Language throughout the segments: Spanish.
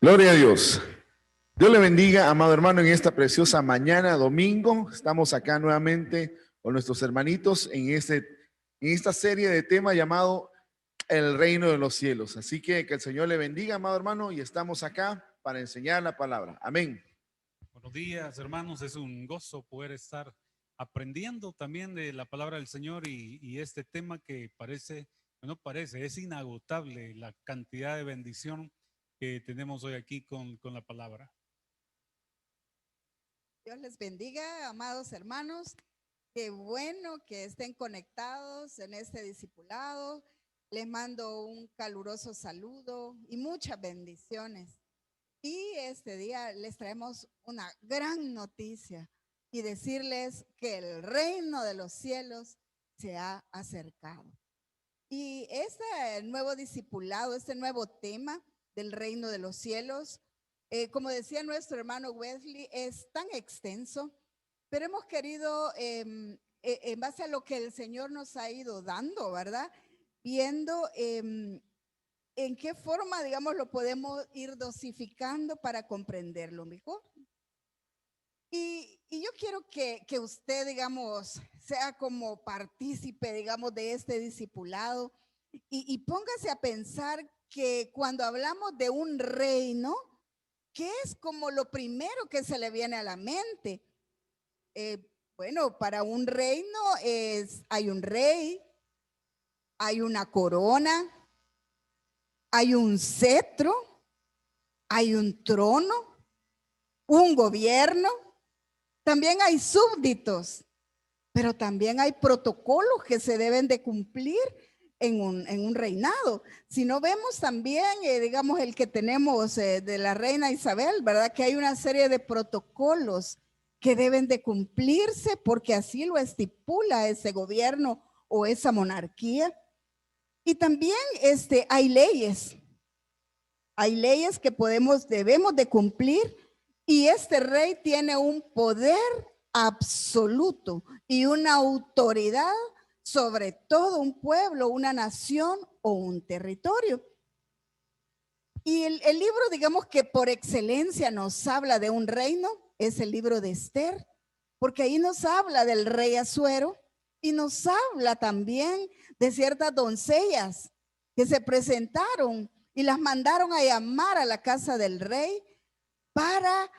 Gloria a Dios. Dios le bendiga, amado hermano, en esta preciosa mañana, domingo. Estamos acá nuevamente con nuestros hermanitos en esta serie de temas llamado El Reino de los Cielos. Así que el Señor le bendiga, amado hermano, y estamos acá para enseñar la palabra. Amén. Buenos días, hermanos. Es un gozo poder estar aprendiendo también de la palabra del Señor y este tema que es inagotable la cantidad de bendición que tenemos hoy aquí con la palabra. Dios les bendiga, amados hermanos. Qué bueno que estén conectados en este discipulado. Les mando un caluroso saludo y muchas bendiciones. Y este día les traemos una gran noticia y decirles que el reino de los cielos se ha acercado. Y este nuevo discipulado, este nuevo tema del reino de los cielos, como decía nuestro hermano Wesley, es tan extenso, pero hemos querido, en base a lo que el Señor nos ha ido dando, ¿verdad? Viendo en qué forma, digamos, lo podemos ir dosificando para comprenderlo mejor. Y yo quiero que usted, digamos, sea como partícipe, digamos, de este discipulado y póngase a pensar que cuando hablamos de un reino, ¿qué es como lo primero que se le viene a la mente? Bueno, para un reino hay un rey, hay una corona, hay un cetro, hay un trono, un gobierno. También hay súbditos, pero también hay protocolos que se deben de cumplir en un reinado. Si no vemos también, digamos, el que tenemos de la reina Isabel, ¿verdad? Que hay una serie de protocolos que deben de cumplirse porque así lo estipula ese gobierno o esa monarquía. Y también hay leyes que debemos de cumplir. Y este rey tiene un poder absoluto y una autoridad sobre todo un pueblo, una nación o un territorio. Y el libro, digamos que por excelencia nos habla de un reino, es el libro de Esther, porque ahí nos habla del rey Asuero y nos habla también de ciertas doncellas que se presentaron y las mandaron a llamar a la casa del rey para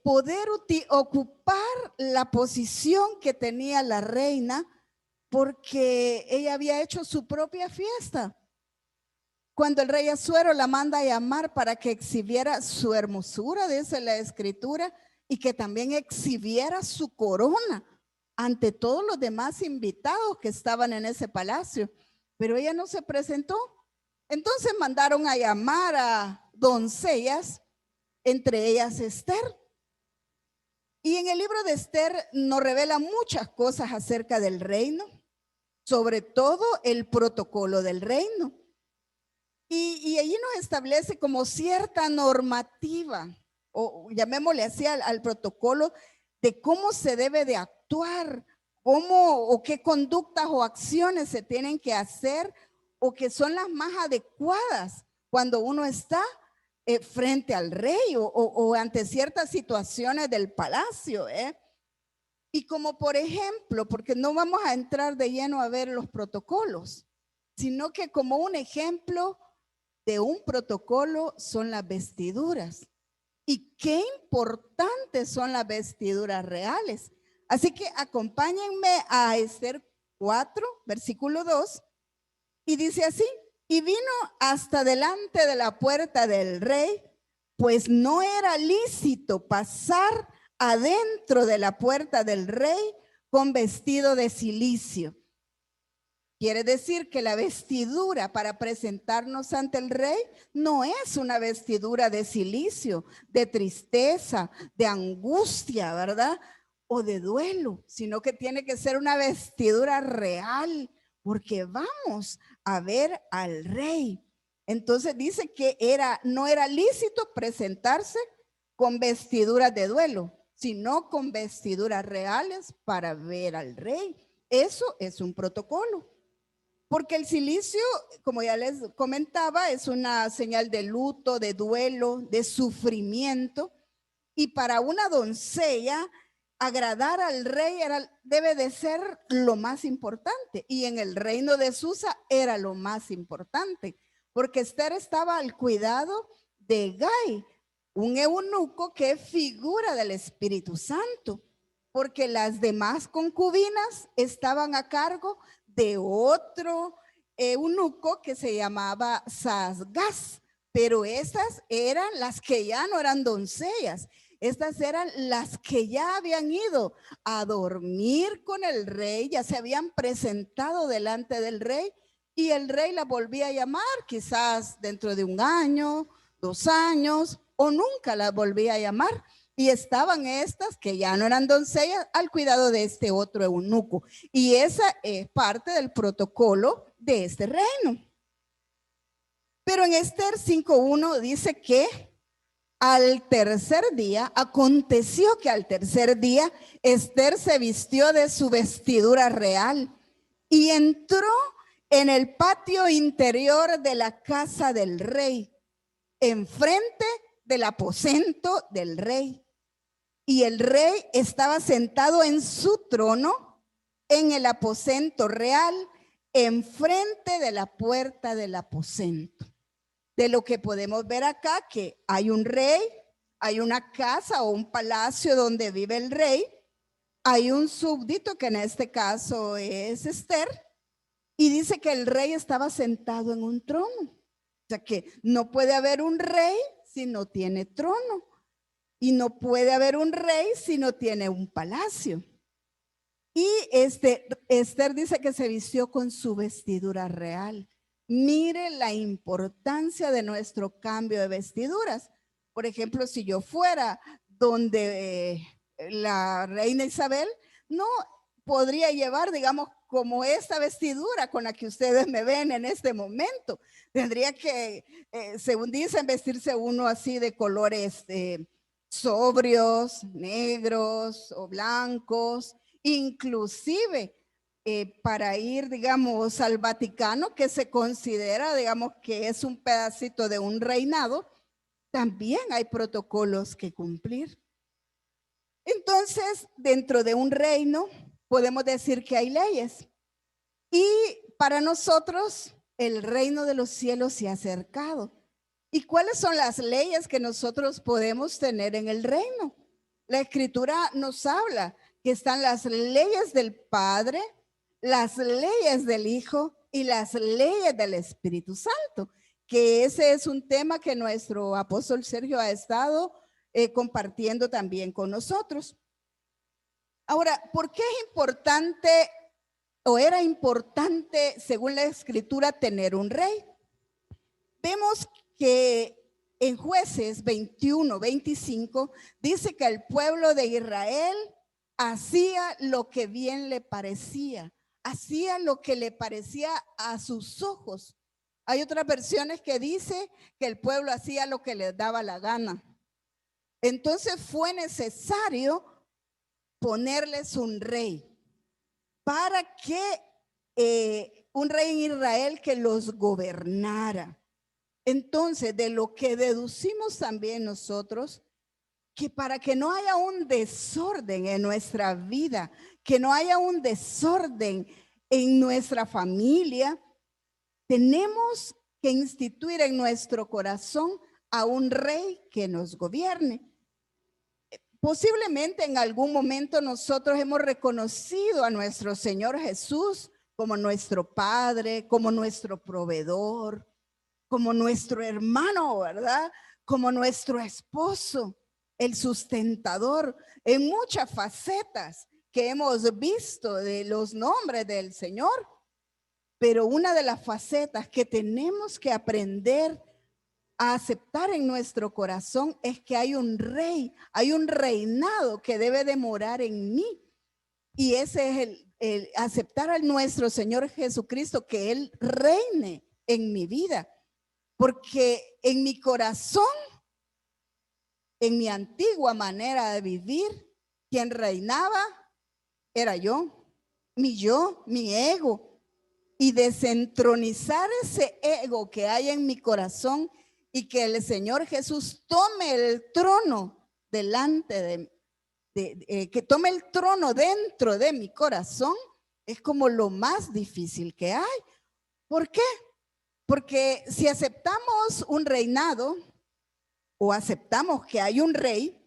poder ocupar la posición que tenía la reina, porque ella había hecho su propia fiesta. Cuando el rey Asuero la manda a llamar para que exhibiera su hermosura, dice la escritura, y que también exhibiera su corona ante todos los demás invitados que estaban en ese palacio, pero ella no se presentó. Entonces mandaron a llamar a doncellas, entre ellas Esther. Y en el libro de Esther nos revela muchas cosas acerca del reino, sobre todo el protocolo del reino. Y allí nos establece como cierta normativa, o llamémosle así al protocolo, de cómo se debe de actuar, cómo o qué conductas o acciones se tienen que hacer o que son las más adecuadas cuando uno está frente al rey o ante ciertas situaciones del palacio. Y como por ejemplo, porque no vamos a entrar de lleno a ver los protocolos, sino que como un ejemplo de un protocolo son las vestiduras. Y qué importantes son las vestiduras reales. Así que acompáñenme a Esther 4, versículo 2, y dice así: y vino hasta delante de la puerta del rey, pues no era lícito pasar adentro de la puerta del rey con vestido de cilicio. Quiere decir que la vestidura para presentarnos ante el rey no es una vestidura de cilicio, de tristeza, de angustia, ¿verdad? O de duelo, sino que tiene que ser una vestidura real, porque vamos a ver al rey. Entonces dice que no era lícito presentarse con vestiduras de duelo, sino con vestiduras reales para ver al rey. Eso es un protocolo. Porque el cilicio, como ya les comentaba, es una señal de luto, de duelo, de sufrimiento. Y para una doncella, agradar al rey debe de ser lo más importante. Y en el reino de Susa era lo más importante, porque Esther estaba al cuidado de Gai, un eunuco que es figura del Espíritu Santo, porque las demás concubinas estaban a cargo de otro eunuco que se llamaba Sasgaz, pero esas eran las que ya no eran doncellas. Estas eran las que ya habían ido a dormir con el rey, ya se habían presentado delante del rey y el rey la volvía a llamar, quizás dentro de 1 año, 2 años, o nunca la volvía a llamar. Y estaban estas que ya no eran doncellas al cuidado de este otro eunuco. Y esa es parte del protocolo de este reino. Pero en Esther 5:1 dice que al tercer día, aconteció que al tercer día, Esther se vistió de su vestidura real y entró en el patio interior de la casa del rey, enfrente del aposento del rey. Y el rey estaba sentado en su trono, en el aposento real, enfrente de la puerta del aposento. De lo que podemos ver acá, que hay un rey, hay una casa o un palacio donde vive el rey, hay un súbdito que en este caso es Esther, y dice que el rey estaba sentado en un trono. O sea que no puede haber un rey si no tiene trono, y no puede haber un rey si no tiene un palacio. Y Esther dice que se vistió con su vestidura real. Mire la importancia de nuestro cambio de vestiduras. Por ejemplo, si yo fuera donde la reina Isabel, no podría llevar, digamos, como esta vestidura con la que ustedes me ven en este momento. Tendría que, según dicen, vestirse uno así de colores sobrios, negros o blancos, inclusive para ir, digamos, al Vaticano, que se considera, digamos, que es un pedacito de un reinado, también hay protocolos que cumplir. Entonces, dentro de un reino, podemos decir que hay leyes. Y para nosotros, el reino de los cielos se ha acercado. ¿Y cuáles son las leyes que nosotros podemos tener en el reino? La Escritura nos habla que están las leyes del Padre, las leyes del Hijo y las leyes del Espíritu Santo, que ese es un tema que nuestro apóstol Sergio ha estado compartiendo también con nosotros. Ahora, ¿por qué es importante o era importante, según la Escritura, tener un rey? Vemos que en Jueces 21-25 dice que el pueblo de Israel hacía lo que bien le parecía, hacía lo que le parecía a sus ojos. Hay otras versiones que dice que el pueblo hacía lo que les daba la gana. Entonces fue necesario ponerles un rey para que un rey en Israel que los gobernara. Entonces, de lo que deducimos también nosotros, que para que no haya un desorden en nuestra vida, que no haya un desorden en nuestra familia, tenemos que instituir en nuestro corazón a un rey que nos gobierne. Posiblemente en algún momento nosotros hemos reconocido a nuestro Señor Jesús como nuestro Padre, como nuestro proveedor, como nuestro hermano, ¿verdad? Como nuestro esposo, el sustentador, en muchas facetas que hemos visto de los nombres del Señor. Pero una de las facetas que tenemos que aprender a aceptar en nuestro corazón es que hay un rey, hay un reinado que debe de morar en mí. Y ese es el aceptar a nuestro Señor Jesucristo, que Él reine en mi vida. Porque en mi corazón, en mi antigua manera de vivir, quien reinaba era yo, mi ego. y desentronizar ese ego que hay en mi corazón y que el Señor Jesús tome el trono delante que tome el trono dentro de mi corazón, es como lo más difícil que hay. ¿Por qué? Porque si aceptamos un reinado o aceptamos que hay un rey,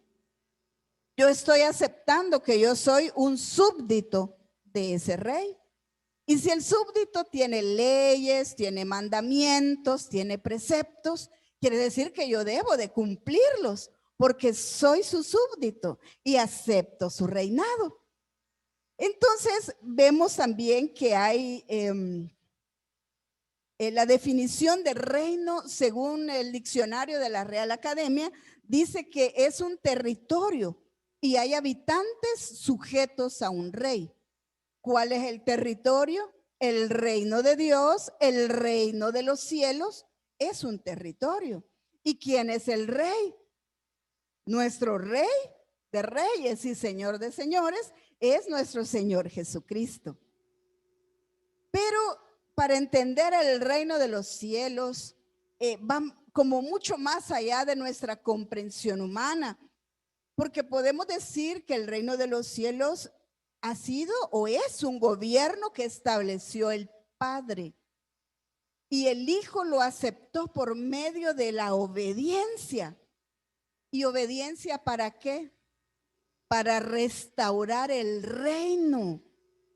yo estoy aceptando que yo soy un súbdito de ese rey. Y si el súbdito tiene leyes, tiene mandamientos, tiene preceptos, quiere decir que yo debo de cumplirlos porque soy su súbdito y acepto su reinado. Entonces vemos también que hay la definición de reino, según el diccionario de la Real Academia, dice que es un territorio y hay habitantes sujetos a un rey. ¿Cuál es el territorio? El reino de Dios, el reino de los cielos, es un territorio. ¿Y quién es el rey? Nuestro rey de reyes y señor de señores es nuestro Señor Jesucristo. Pero para entender el reino de los cielos, va como mucho más allá de nuestra comprensión humana, porque podemos decir que el reino de los cielos ha sido o es un gobierno que estableció el Padre y el Hijo lo aceptó por medio de la obediencia. ¿Y obediencia para qué? Para restaurar el reino.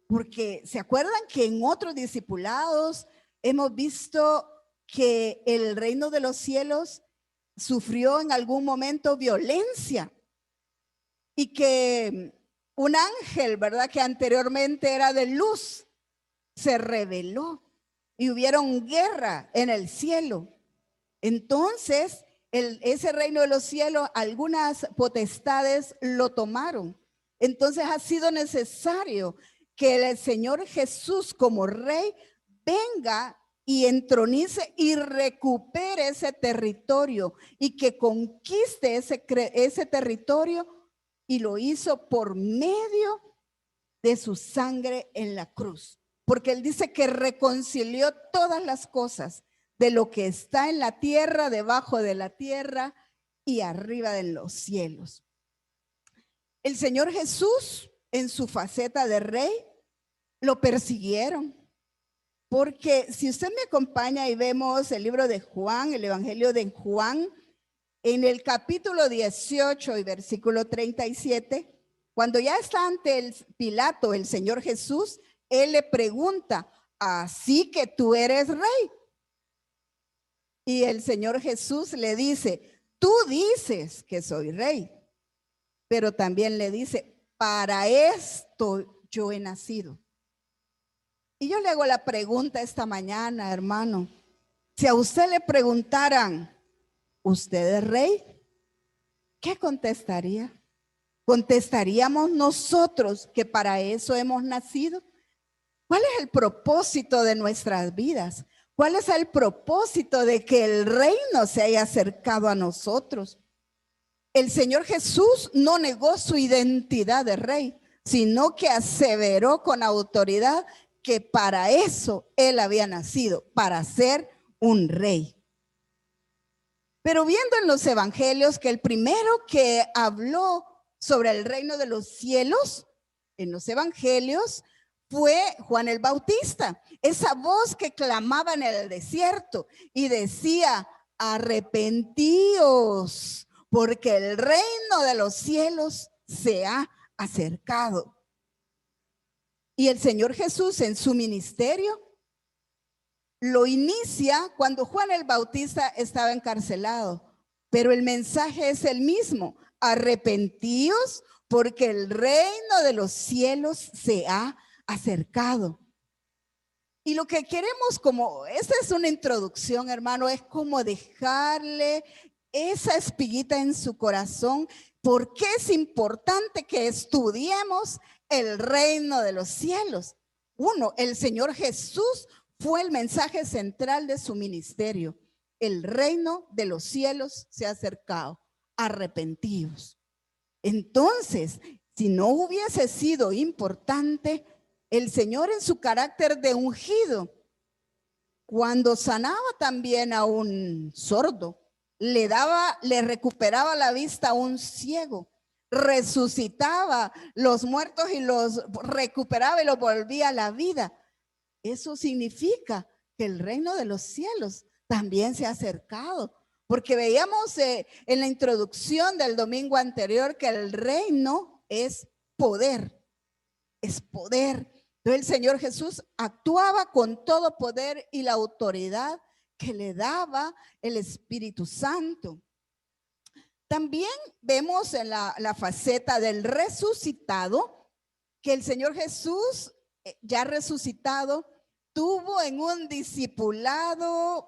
Porque ¿se acuerdan que en otros discipulados hemos visto que el reino de los cielos sufrió en algún momento violencia? Y que un ángel, ¿verdad?, que anteriormente era de luz, se rebeló y hubieron guerra en el cielo. Entonces, ese reino de los cielos, algunas potestades lo tomaron. Entonces ha sido necesario que el Señor Jesús como rey venga y entronice y recupere ese territorio y que conquiste ese territorio, y lo hizo por medio de su sangre en la cruz. Porque él dice que reconcilió todas las cosas, de lo que está en la tierra, debajo de la tierra y arriba de los cielos. El Señor Jesús, en su faceta de rey, lo persiguieron. Porque si usted me acompaña y vemos el libro de Juan, el Evangelio de Juan, en el capítulo 18 y versículo 37, cuando ya está ante el Pilato, el Señor Jesús, él le pregunta, ¿así que tú eres rey? Y el Señor Jesús le dice, tú dices que soy rey, pero también le dice, para esto yo he nacido. Y yo le hago la pregunta esta mañana, hermano, si a usted le preguntaran, ¿usted es rey? ¿Qué contestaría? ¿Contestaríamos nosotros que para eso hemos nacido? ¿Cuál es el propósito de nuestras vidas? ¿Cuál es el propósito de que el reino se haya acercado a nosotros? El Señor Jesús no negó su identidad de rey, sino que aseveró con autoridad que para eso él había nacido, para ser un rey. Pero viendo en los evangelios que el primero que habló sobre el reino de los cielos en los evangelios fue Juan el Bautista, esa voz que clamaba en el desierto y decía, arrepentíos, porque el reino de los cielos se ha acercado. Y el Señor Jesús en su ministerio lo inicia cuando Juan el Bautista estaba encarcelado, pero el mensaje es el mismo, arrepentíos porque el reino de los cielos se ha acercado. Y lo que queremos, como esta es una introducción, hermano, es como dejarle esa espiguita en su corazón, porque es importante que estudiemos el reino de los cielos. Uno, el Señor Jesús fue el mensaje central de su ministerio. El reino de los cielos se ha acercado, arrepentidos. Entonces, si no hubiese sido importante, el Señor en su carácter de ungido cuando sanaba también a un sordo, le recuperaba la vista a un ciego, resucitaba los muertos y los recuperaba y los volvía a la vida. Eso significa que el reino de los cielos también se ha acercado, porque veíamos en la introducción del domingo anterior que el reino es poder, es poder. Entonces el Señor Jesús actuaba con todo poder y la autoridad que le daba el Espíritu Santo. También vemos en la faceta del resucitado que el Señor Jesús, ya resucitado, tuvo en un discipulado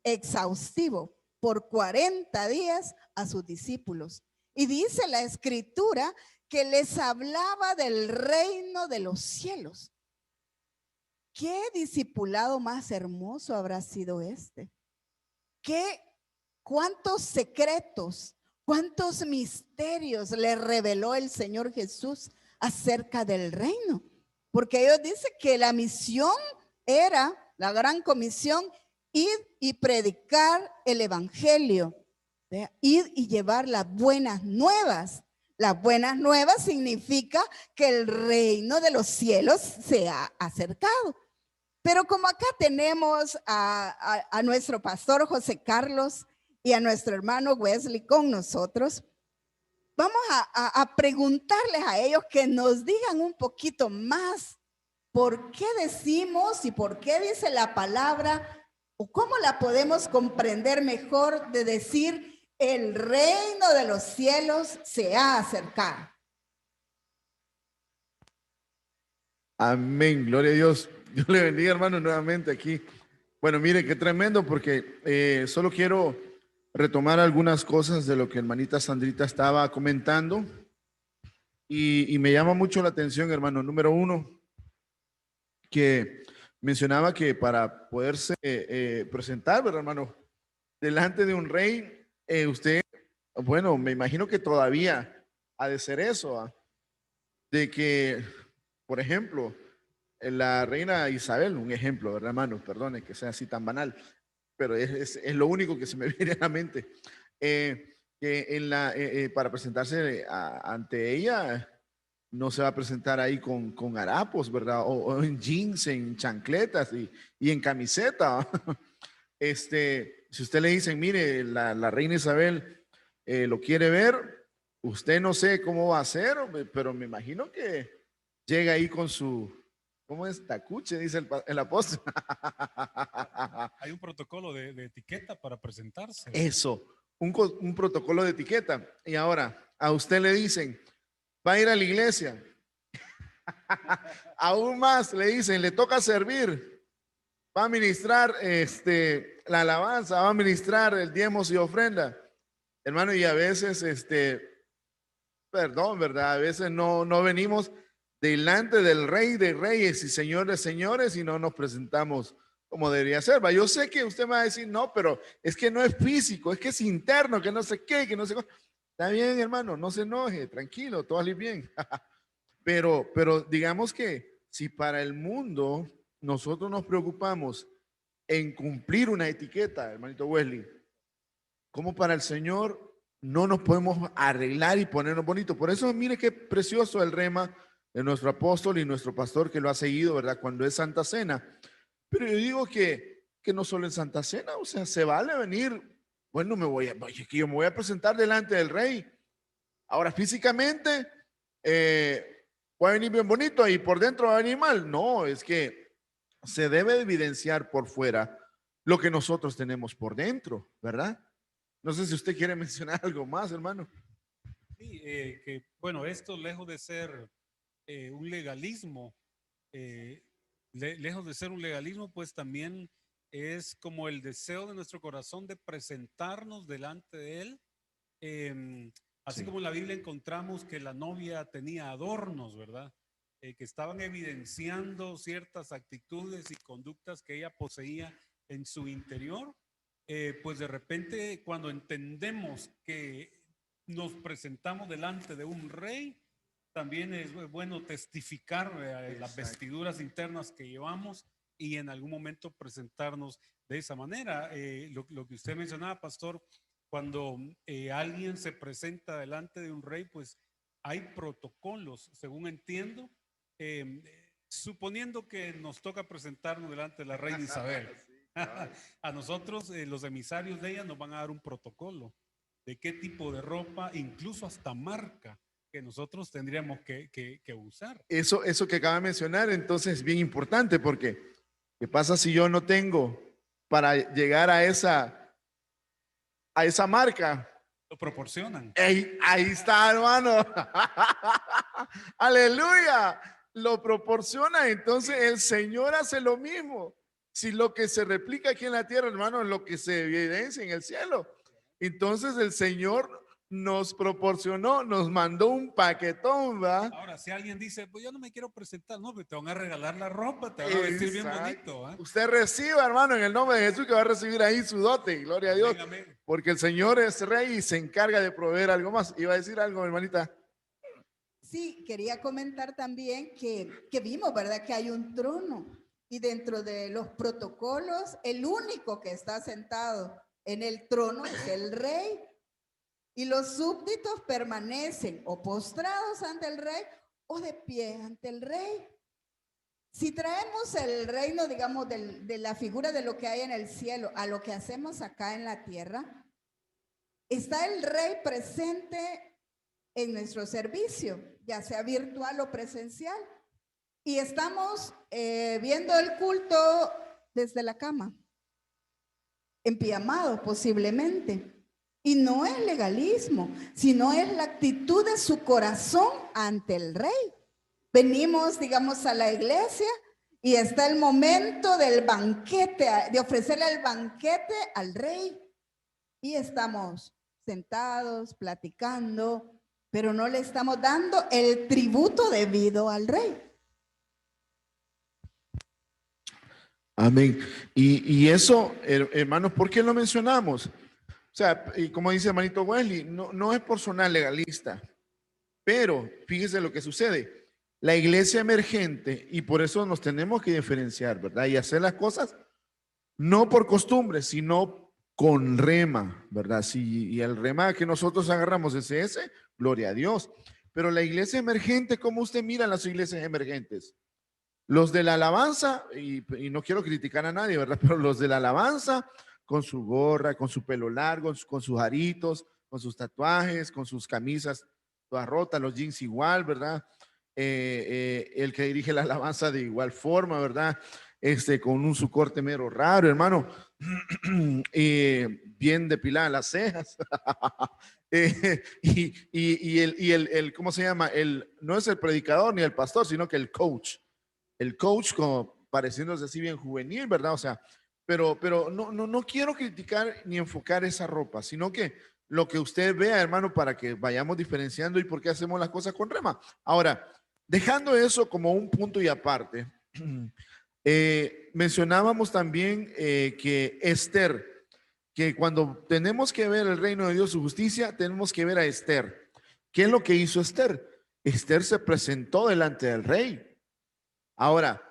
exhaustivo por 40 días a sus discípulos. Y dice la Escritura que les hablaba del reino de los cielos. ¿Qué discipulado más hermoso habrá sido este? ¿Cuántos secretos, cuántos misterios le reveló el Señor Jesús acerca del reino? Porque ellos dicen que la misión era, la gran comisión, ir y predicar el evangelio, ir y llevar las buenas nuevas. Las buenas nuevas significa que el reino de los cielos se ha acercado. Pero como acá tenemos a nuestro pastor José Carlos y a nuestro hermano Wesley con nosotros, vamos a preguntarles a ellos que nos digan un poquito más por qué decimos y por qué dice la palabra o cómo la podemos comprender mejor de decir el reino de los cielos se ha acercado. Amén, gloria a Dios. Dios le bendiga, hermano, nuevamente aquí. Bueno, mire, qué tremendo, porque solo quiero retomar algunas cosas de lo que hermanita Sandrita estaba comentando. Y me llama mucho la atención, hermano. Número uno, que mencionaba que para poderse presentar, ¿verdad, hermano? Delante de un rey, usted, bueno, me imagino que todavía ha de ser eso, ¿ah? De que, por ejemplo, la reina Isabel, un ejemplo, ¿verdad, hermano? Perdone que sea así tan banal, pero es lo único que se me viene a la mente. Que para presentarse ante ella, no se va a presentar ahí con harapos, ¿verdad? O en jeans, en chancletas y en camiseta. Si usted le dicen, mire, la reina Isabel lo quiere ver, usted no sé cómo va a ser, pero me imagino que llega ahí con su, ¿cómo es? Tacuche, dice el apóstol. Hay un protocolo de etiqueta para presentarse. Eso, un protocolo de etiqueta. Y ahora, a usted le dicen, va a ir a la iglesia. Aún más le dicen, le toca servir. Va a ministrar la alabanza, va a ministrar el diezmos y ofrenda. Hermano, y a veces, perdón, ¿verdad? A veces no venimos delante del Rey de Reyes y Señor de Señores y no nos presentamos como debería ser. ¿Va? Yo sé que usted me va a decir, no, pero es que no es físico, es que es interno, que no sé qué, que no sé qué. Está bien, hermano, no se enoje, tranquilo, todo va a ir bien. Pero digamos que si para el mundo nosotros nos preocupamos en cumplir una etiqueta, hermanito Wesley, como para el Señor no nos podemos arreglar y ponernos bonitos. Por eso mire qué precioso el rema de nuestro apóstol y nuestro pastor que lo ha seguido, ¿verdad? Cuando es Santa Cena. Pero yo digo que no solo en Santa Cena, o sea, se vale venir, bueno, yo me voy a presentar delante del rey. Ahora, físicamente, voy a venir bien bonito y por dentro va a venir mal. No, es que se debe evidenciar por fuera lo que nosotros tenemos por dentro, ¿verdad? No sé si usted quiere mencionar algo más, hermano. Sí, que bueno, esto lejos de ser un legalismo, lejos de ser un legalismo, pues también es como el deseo de nuestro corazón de presentarnos delante de Él. Así Sí. como en la Biblia encontramos que la novia tenía adornos, ¿verdad? Que estaban evidenciando ciertas actitudes y conductas que ella poseía en su interior. Pues de repente cuando entendemos que nos presentamos delante de un rey, también es bueno testificar las vestiduras internas que llevamos y en algún momento presentarnos de esa manera. Lo que usted mencionaba, pastor, cuando alguien se presenta delante de un rey, pues hay protocolos, según entiendo, eh, suponiendo que nos toca presentarnos delante de la reina Isabel. A nosotros, los emisarios de ella, nos van a dar un protocolo de qué tipo de ropa, incluso hasta marca, que nosotros tendríamos que usar. Eso que acaba de mencionar, entonces es bien importante porque ¿qué pasa si yo no tengo para llegar a esa marca? Lo proporcionan. Ey, ahí está, hermano. Aleluya. Lo proporciona. Entonces el Señor hace lo mismo. Si lo que se replica aquí en la tierra, hermano, es lo que se evidencia en el cielo. Entonces el Señor nos proporcionó, nos mandó un paquetón, ¿va? Ahora, si alguien dice, pues yo no me quiero presentar, no, pues te van a regalar la ropa, te van a vestir bien bonito. ¿Eh? Usted reciba, hermano, en el nombre de Jesús, que va a recibir ahí su dote, gloria a Dios. Amén, amén. Porque el Señor es rey y se encarga de proveer algo más. Iba a decir algo, hermanita. Sí, quería comentar también que vimos, ¿verdad? Que hay un trono y dentro de los protocolos, el único que está sentado en el trono es el rey. Y los súbditos permanecen o postrados ante el rey o de pie ante el rey. Si traemos el reino, digamos, de la figura de lo que hay en el cielo a lo que hacemos acá en la tierra, está el rey presente en nuestro servicio, ya sea virtual o presencial. Y estamos viendo el culto desde la cama, empijamados posiblemente. Y no es legalismo, sino es la actitud de su corazón ante el rey. Venimos, digamos, a la iglesia y está el momento del banquete, de ofrecerle el banquete al rey. Y estamos sentados, platicando, pero no le estamos dando el tributo debido al rey. Amén. Y eso, hermanos, ¿por qué lo mencionamos? O sea, y como dice hermanito Wesley, no es por sonar legalista, pero fíjese lo que sucede. La iglesia emergente, y por eso nos tenemos que diferenciar, ¿verdad? Y hacer las cosas no por costumbre, sino con rema, ¿verdad? Sí, y el rema que nosotros agarramos es ese, gloria a Dios. Pero la iglesia emergente, ¿cómo usted mira las iglesias emergentes? Los de la alabanza, y no quiero criticar a nadie, ¿verdad? Pero los de la alabanza, con su gorra, con su pelo largo, con sus aritos, con sus tatuajes, con sus camisas todas rotas, los jeans igual, ¿verdad? El que dirige la alabanza de igual forma, ¿verdad? Con su corte mero raro, hermano, bien depiladas las cejas. ¿Cómo se llama? No es el predicador ni el pastor, sino que el coach como pareciéndose así bien juvenil, ¿verdad? O sea, pero no quiero criticar ni enfocar esa ropa, sino que lo que usted vea, hermano, para que vayamos diferenciando y por qué hacemos las cosas con rema. Ahora, dejando eso como un punto y aparte, mencionábamos también que Esther, que cuando tenemos que ver el reino de Dios, su justicia, tenemos que ver a Esther. ¿Qué es lo que hizo Esther? Esther se presentó delante del rey. Ahora,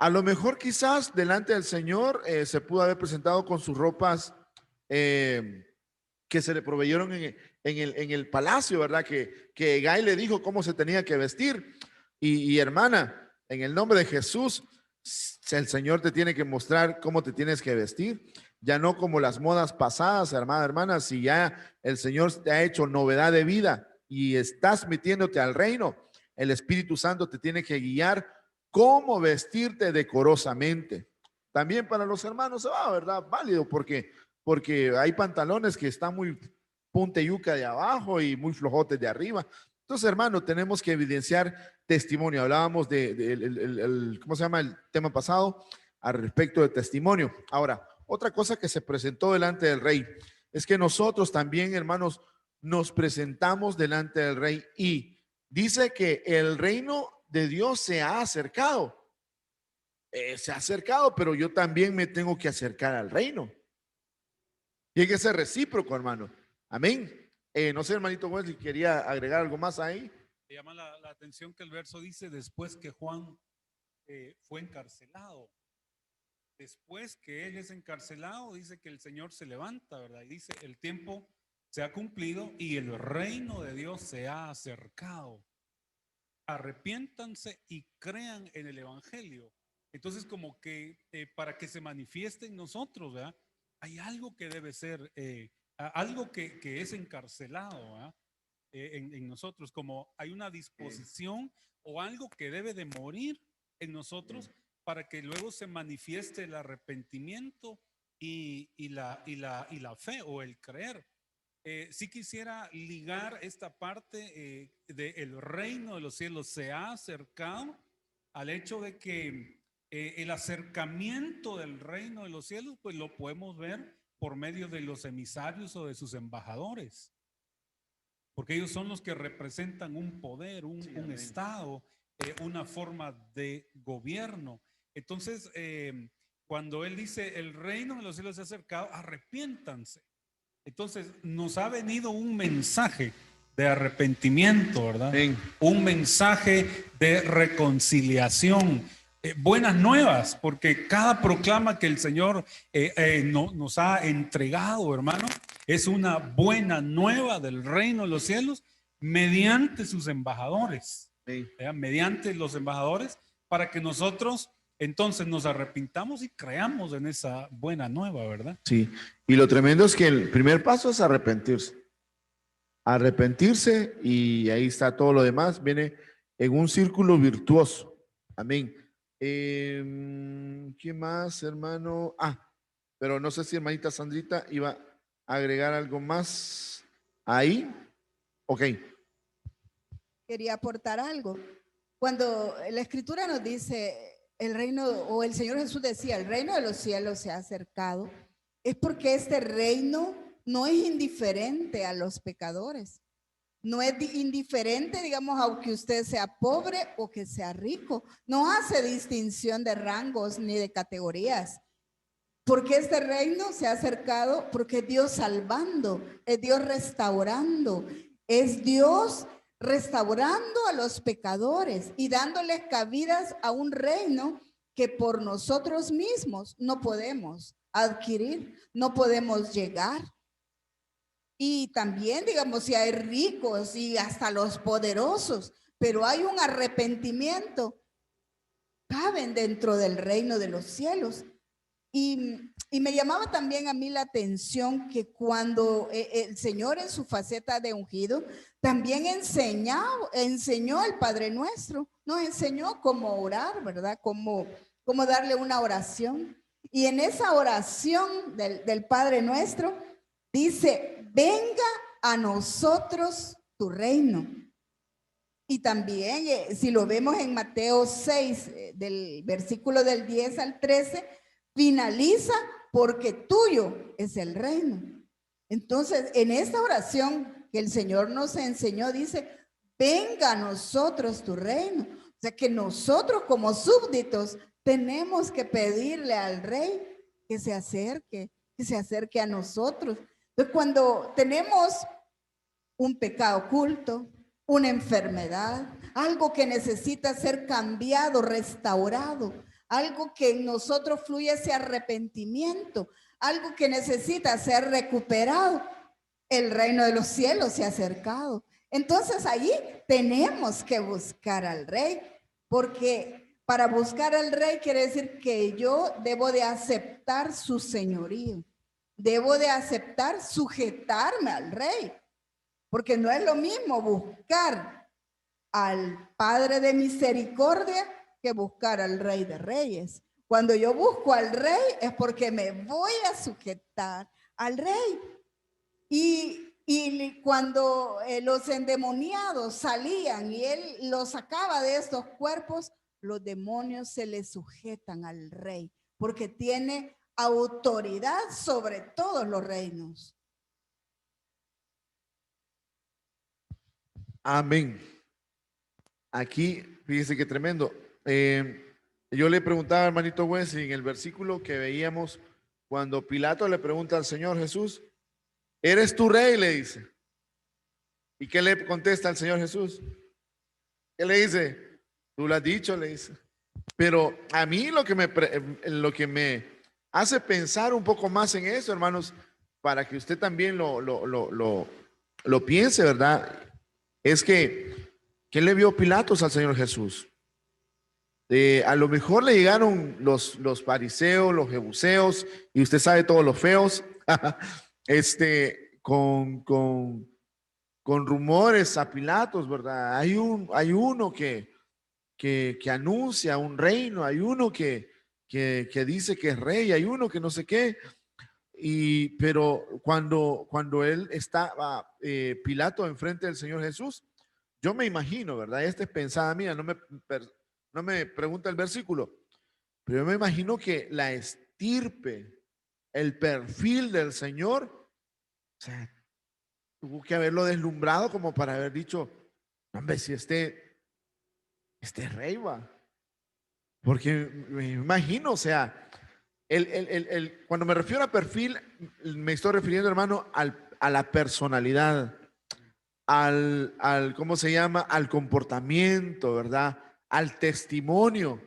a lo mejor quizás delante del Señor se pudo haber presentado con sus ropas que se le proveyeron en el palacio, ¿verdad? Que Gai le dijo cómo se tenía que vestir. Y hermana, en el nombre de Jesús, el Señor te tiene que mostrar cómo te tienes que vestir. Ya no como las modas pasadas, hermana, si ya el Señor te ha hecho novedad de vida y estás metiéndote al reino, el Espíritu Santo te tiene que guiar cómo vestirte decorosamente. También para los hermanos se va, ¿verdad? Válido, porque hay pantalones que están muy punta yuca de abajo y muy flojotes de arriba. Entonces, hermano, tenemos que evidenciar testimonio. Hablábamos ¿cómo se llama el tema pasado? Al respecto de testimonio. Ahora, otra cosa que se presentó delante del rey es que nosotros también, hermanos, nos presentamos delante del rey y dice que el reino de Dios se ha acercado. Se ha acercado, pero yo también me tengo que acercar al reino. Tiene que ser recíproco, hermano. Amén. No sé, hermanito Wesley, quería agregar algo más ahí. Me llama la atención que el verso dice después que Juan fue encarcelado. después que él es encarcelado, dice que el Señor se levanta, ¿verdad? Y dice, el tiempo se ha cumplido y el reino de Dios se ha acercado. Arrepiéntanse y crean en el Evangelio. Entonces, como que para que se manifieste en nosotros, ¿verdad? Hay algo que debe ser, algo que es encarcelado, ¿verdad? En nosotros, como hay una disposición o algo que debe de morir en nosotros para que luego se manifieste el arrepentimiento y la fe o el creer. Sí quisiera ligar esta parte del reino de los cielos se ha acercado al hecho de que el acercamiento del reino de los cielos, pues lo podemos ver por medio de los emisarios o de sus embajadores, porque ellos son los que representan un poder, un estado, una forma de gobierno. Entonces, cuando él dice el reino de los cielos se ha acercado, arrepiéntanse. Entonces, nos ha venido un mensaje de arrepentimiento, ¿verdad? Amén. Un mensaje de reconciliación. Buenas nuevas, porque cada proclama que el Señor nos ha entregado, hermano, es una buena nueva del reino de los cielos mediante sus embajadores, Amén. mediante los embajadores, para que nosotros entonces nos arrepintamos y creamos en esa buena nueva, ¿verdad? Sí, y lo tremendo es que el primer paso es arrepentirse. Arrepentirse y ahí está todo lo demás, viene en un círculo virtuoso. Amén. ¿Qué más, hermano? Pero no sé si hermanita Sandrita iba a agregar algo más ahí. Ok. Quería aportar algo. Cuando la escritura nos dice el reino, o el Señor Jesús decía, el reino de los cielos se ha acercado, es porque este reino no es indiferente a los pecadores. No es indiferente, digamos, aunque usted sea pobre o que sea rico. No hace distinción de rangos ni de categorías. Porque este reino se ha acercado, porque es Dios salvando, es Dios restaurando, es Dios restaurando a los pecadores y dándoles cabidas a un reino que por nosotros mismos no podemos adquirir, no podemos llegar. Y también, digamos, si hay ricos y hasta los poderosos, pero hay un arrepentimiento, caben dentro del reino de los cielos. Y me llamaba también a mí la atención que cuando el Señor en su faceta de ungido también enseñó el Padre Nuestro, nos enseñó cómo orar, ¿verdad? Cómo darle una oración. Y en esa oración del Padre Nuestro dice, venga a nosotros tu reino. Y también, si lo vemos en Mateo 6, del versículo del 10 al 13, finaliza porque tuyo es el reino. Entonces, en esta oración que el Señor nos enseñó, dice, venga a nosotros tu reino. O sea que nosotros como súbditos tenemos que pedirle al rey que se acerque a nosotros. Entonces, cuando tenemos un pecado oculto, una enfermedad, algo que necesita ser cambiado, restaurado, algo que en nosotros fluye ese arrepentimiento, algo que necesita ser recuperado, el reino de los cielos se ha acercado. Entonces ahí tenemos que buscar al rey, porque para buscar al rey quiere decir que yo debo de aceptar su señorío, debo de aceptar sujetarme al rey, porque no es lo mismo buscar al Padre de misericordia que buscar al Rey de Reyes. Cuando yo busco al Rey es porque me voy a sujetar al Rey. Y cuando los endemoniados salían y él los sacaba de estos cuerpos, los demonios se le sujetan al Rey, porque tiene autoridad sobre todos los reinos. Amén. Aquí, fíjese qué tremendo. Yo le preguntaba, hermanito Wesley, en el versículo que veíamos, cuando Pilato le pregunta al Señor Jesús, ¿eres tu rey? Le dice. ¿Y qué le contesta al Señor Jesús? ¿Qué le dice? Tú lo has dicho, le dice. Pero a mí lo que me hace pensar un poco más en eso, hermanos, para que usted también lo piense, ¿verdad? Es que, ¿qué le vio Pilatos al Señor Jesús? A lo mejor le llegaron los fariseos, los jebuseos, y usted sabe todos los feos, con rumores a Pilatos, ¿verdad? Hay uno que anuncia un reino, hay uno que dice que es rey, hay uno que no sé qué. Pero cuando él estaba, Pilato, enfrente del Señor Jesús, yo me imagino, ¿verdad? Esta es pensada mía, no me pregunta el versículo, pero yo me imagino que la estirpe, el perfil del Señor, o sea, tuvo que haberlo deslumbrado como para haber dicho, hombre, si este rey va. Porque me imagino, o sea, cuando me refiero a perfil, me estoy refiriendo, hermano, a la personalidad, ¿cómo se llama? Al comportamiento, ¿verdad? Al testimonio.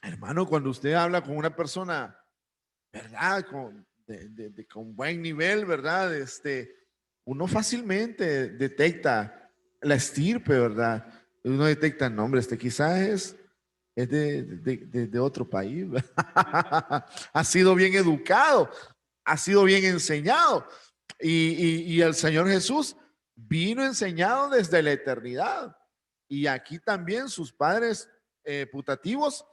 Hermano, cuando usted habla con una persona, ¿verdad? Con buen nivel, ¿verdad? Uno fácilmente detecta la estirpe, ¿verdad? Uno detecta, no, hombre, quizás es de otro país. Ha sido bien educado, ha sido bien enseñado. Y el Señor Jesús vino enseñado desde la eternidad. Y aquí también sus padres putativos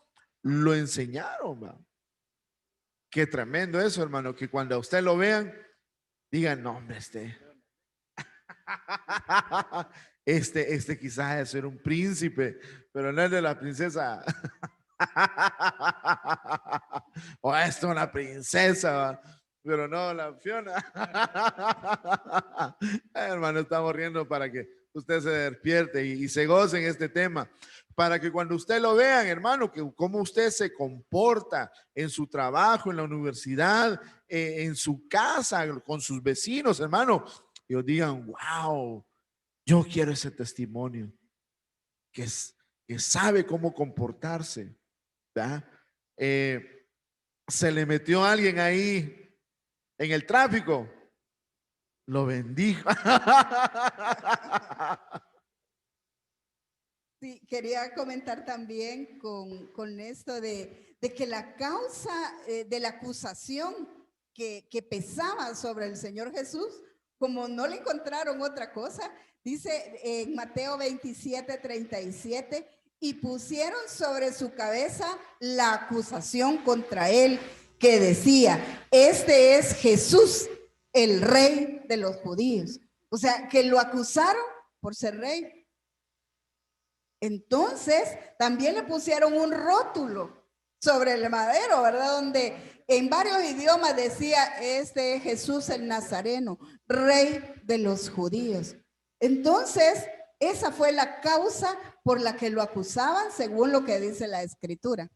lo enseñaron. ¿Va? Qué tremendo eso, hermano, que cuando a usted lo vean, digan, no, hombre, este quizás es ser un príncipe, pero no es de la princesa. O esto es una princesa, ¿va? Pero no, la Fiona. Hermano, estamos riendo para que usted se despierte y se goce en este tema. Para que cuando usted lo vean, hermano, que cómo usted se comporta en su trabajo, en la universidad, en su casa, con sus vecinos, hermano, ellos digan, wow, yo quiero ese testimonio, que, que sabe cómo comportarse. ¿Verdad? Se le metió alguien ahí en el tráfico, lo bendijo. Sí, quería comentar también con esto de que la causa de la acusación que pesaba sobre el Señor Jesús, como no le encontraron otra cosa, dice en Mateo 27:37, y pusieron sobre su cabeza la acusación contra él, que decía, este es Jesús, el rey de los judíos. O sea, que lo acusaron por ser rey. Entonces, también le pusieron un rótulo sobre el madero, ¿verdad? Donde en varios idiomas decía, este es Jesús el Nazareno, rey de los judíos. Entonces, esa fue la causa por la que lo acusaban, según lo que dice la Escritura.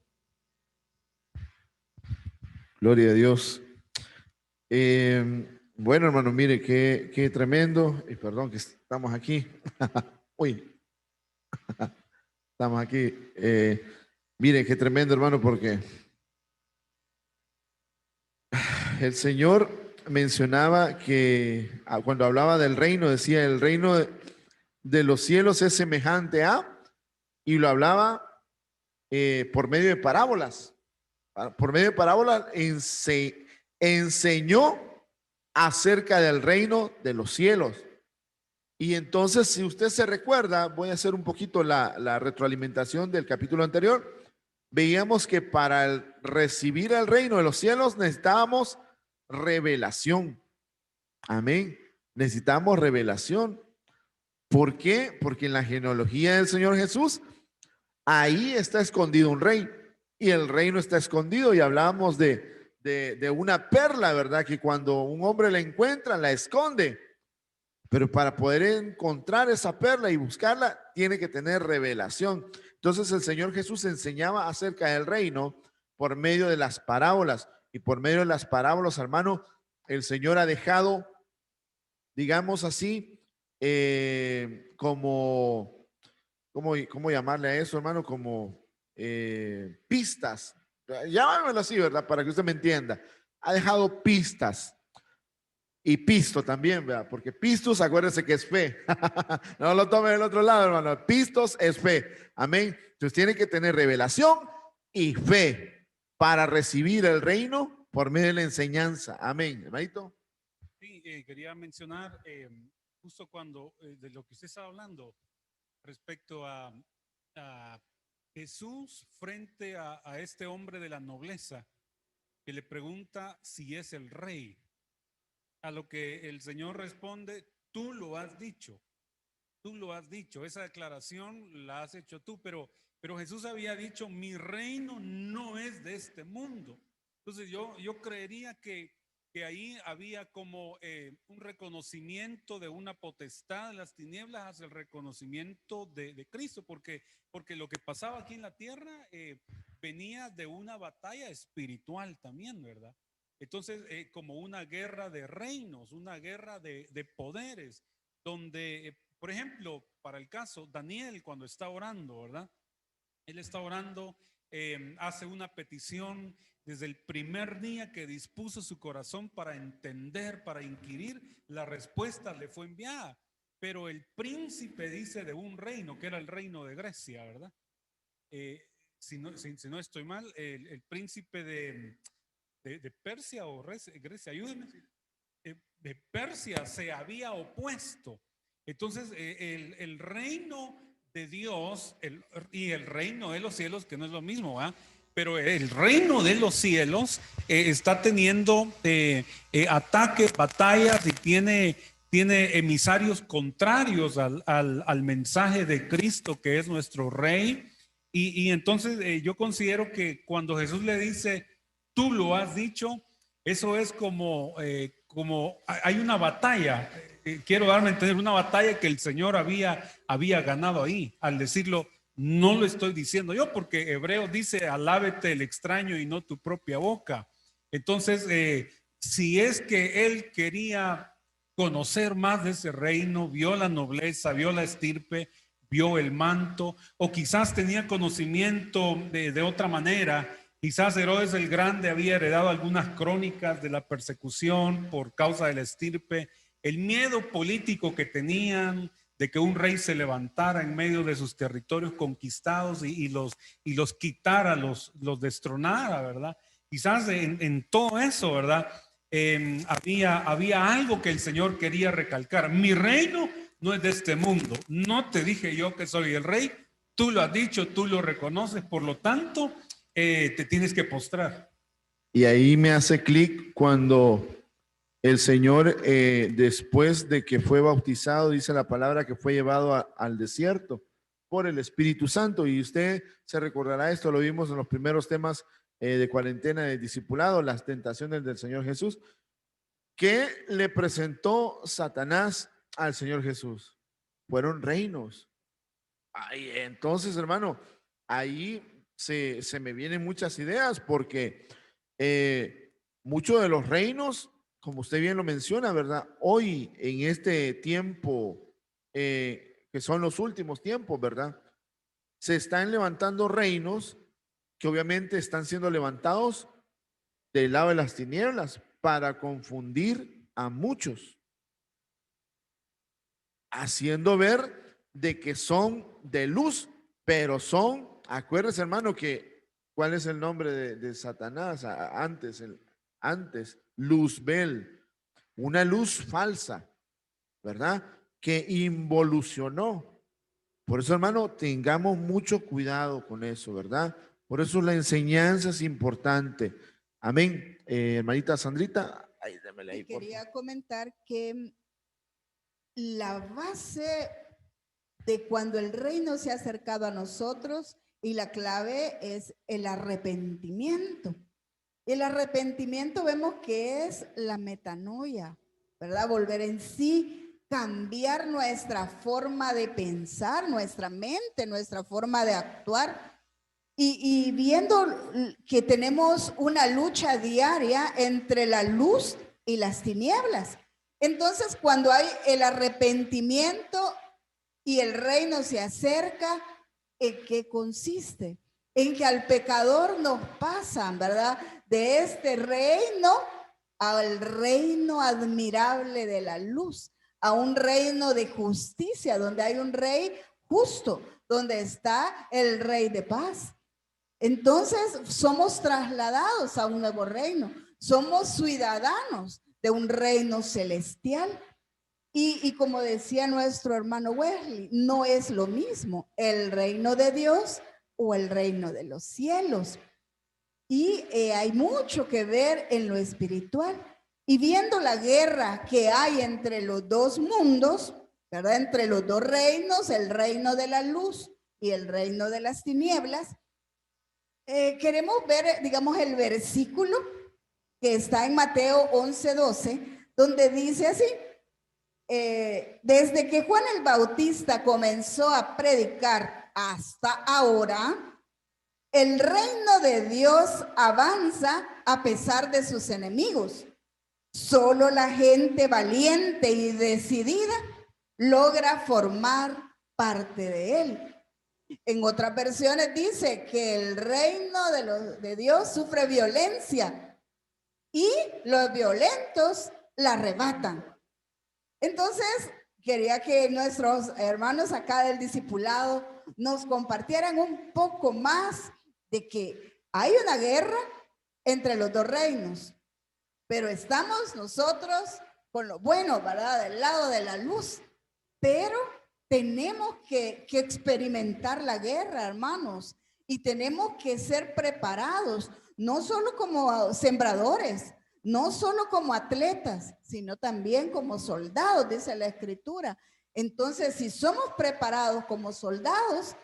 Gloria a Dios. Bueno, hermano, mire, qué tremendo. Y perdón que estamos aquí. Uy, estamos aquí. Mire, qué tremendo, hermano, porque el Señor mencionaba que cuando hablaba del reino, decía, el reino de los cielos es semejante a, y lo hablaba por medio de parábolas. Por medio de parábolas enseñó acerca del reino de los cielos. Y entonces, si usted se recuerda, voy a hacer un poquito la retroalimentación del capítulo anterior. Veíamos que para recibir el reino de los cielos necesitábamos revelación. Amén. Necesitamos revelación. ¿Por qué? Porque en la genealogía del Señor Jesús, ahí está escondido un rey. Y el reino está escondido. Y hablábamos de una perla, ¿verdad? Que cuando un hombre la encuentra, la esconde. Pero para poder encontrar esa perla y buscarla, tiene que tener revelación. Entonces el Señor Jesús enseñaba acerca del reino por medio de las parábolas. Y por medio de las parábolas, hermano, el Señor ha dejado, digamos así, ¿cómo llamarle a eso, hermano? Como pistas, llámamelo así, ¿verdad? Para que usted me entienda. Ha dejado pistas. Y pisto también, ¿verdad? Porque pistos, acuérdense que es fe. No lo tomen del otro lado, hermano. Pistos es fe. Amén. Entonces tiene que tener revelación y fe para recibir el reino por medio de la enseñanza. Amén, hermanito. Sí, quería mencionar justo cuando de lo que usted estaba hablando respecto a Jesús frente a este hombre de la nobleza que le pregunta si es el rey. A lo que el Señor responde, tú lo has dicho, tú lo has dicho, esa declaración la has hecho tú, pero Jesús había dicho, mi reino no es de este mundo. Entonces yo creería que ahí había como un reconocimiento de una potestad de las tinieblas hacia el reconocimiento de Cristo, porque lo que pasaba aquí en la tierra venía de una batalla espiritual también, ¿verdad? Entonces, como una guerra de reinos, una guerra de poderes, donde, por ejemplo, para el caso, Daniel cuando está orando, ¿verdad? Él está orando, hace una petición desde el primer día que dispuso su corazón para entender, para inquirir, la respuesta le fue enviada. Pero el príncipe dice de un reino, que era el reino de Grecia, ¿verdad? Si no estoy mal, el príncipe de Persia o Grecia, ayúdenme, de Persia se había opuesto. Entonces, el reino de Dios y el reino de los cielos, que no es lo mismo, ¿eh? Pero el reino de los cielos está teniendo ataques, batallas y tiene emisarios contrarios al mensaje de Cristo, que es nuestro rey. Y entonces yo considero que cuando Jesús le dice, tú lo has dicho, eso es como hay una batalla, quiero darme a entender, una batalla que el Señor había ganado ahí, al decirlo, no lo estoy diciendo yo, porque Hebreo dice, alábete el extraño y no tu propia boca. Entonces, si es que él quería conocer más de ese reino, vio la nobleza, vio la estirpe, vio el manto, o quizás tenía conocimiento de otra manera. Quizás Herodes el Grande había heredado algunas crónicas de la persecución por causa de la estirpe, el miedo político que tenían de que un rey se levantara en medio de sus territorios conquistados y los quitara, los destronara, ¿verdad? Quizás en todo eso, ¿verdad? Había algo que el Señor quería recalcar. Mi reino no es de este mundo. No te dije yo que soy el rey. Tú lo has dicho, tú lo reconoces. Por lo tanto, te tienes que postrar. Y ahí me hace clic cuando el Señor, después de que fue bautizado, dice la palabra que fue llevado al desierto por el Espíritu Santo. Y usted se recordará esto, lo vimos en los primeros temas de cuarentena de discipulado, las tentaciones del Señor Jesús. ¿Qué le presentó Satanás al Señor Jesús? Fueron reinos. Ay, entonces, hermano, ahí se me vienen muchas ideas porque muchos de los reinos, como usted bien lo menciona, ¿verdad? Hoy, en este tiempo, que son los últimos tiempos, ¿verdad? Se están levantando reinos que obviamente están siendo levantados del lado de las tinieblas para confundir a muchos, haciendo ver de que son de luz, pero son, acuérdense hermano que, ¿cuál es el nombre de Satanás? Antes, Luzbel, una luz falsa, ¿verdad? Que involucionó. Por eso, hermano, tengamos mucho cuidado con eso, ¿verdad? Por eso la enseñanza es importante. Amén. Hermanita Sandrita, ahí, démele ahí, por favor. Quería comentar que la base de cuando el reino se ha acercado a nosotros y la clave es el arrepentimiento. El arrepentimiento vemos que es la metanoia, ¿verdad? Volver en sí, cambiar nuestra forma de pensar, nuestra mente, nuestra forma de actuar. Y viendo que tenemos una lucha diaria entre la luz y las tinieblas. Entonces, cuando hay el arrepentimiento y el reino se acerca, ¿en qué consiste? en que al pecador nos pasan, ¿verdad? De este reino al reino admirable de la luz, a un reino de justicia, donde hay un rey justo, donde está el rey de paz. Entonces somos trasladados a un nuevo reino, somos ciudadanos de un reino celestial. Y como decía nuestro hermano Wesley, no es lo mismo el reino de Dios o el reino de los cielos. Y hay mucho que ver en lo espiritual. Y viendo la guerra que hay entre los dos mundos, ¿verdad? Entre los dos reinos, el reino de la luz y el reino de las tinieblas, queremos ver, digamos, el versículo que está en Mateo 11:12, donde dice así, desde que Juan el Bautista comenzó a predicar hasta ahora, el reino de Dios avanza a pesar de sus enemigos. Solo la gente valiente y decidida logra formar parte de él. En otras versiones dice que el reino de Dios sufre violencia y los violentos la arrebatan. Entonces, quería que nuestros hermanos acá del discipulado nos compartieran un poco más de que hay una guerra entre los dos reinos, pero estamos nosotros con lo bueno, ¿verdad? Del lado de la luz, pero tenemos que experimentar la guerra, hermanos, y tenemos que ser preparados, no solo como sembradores, no solo como atletas, sino también como soldados, dice la Escritura. Entonces, si somos preparados como soldados,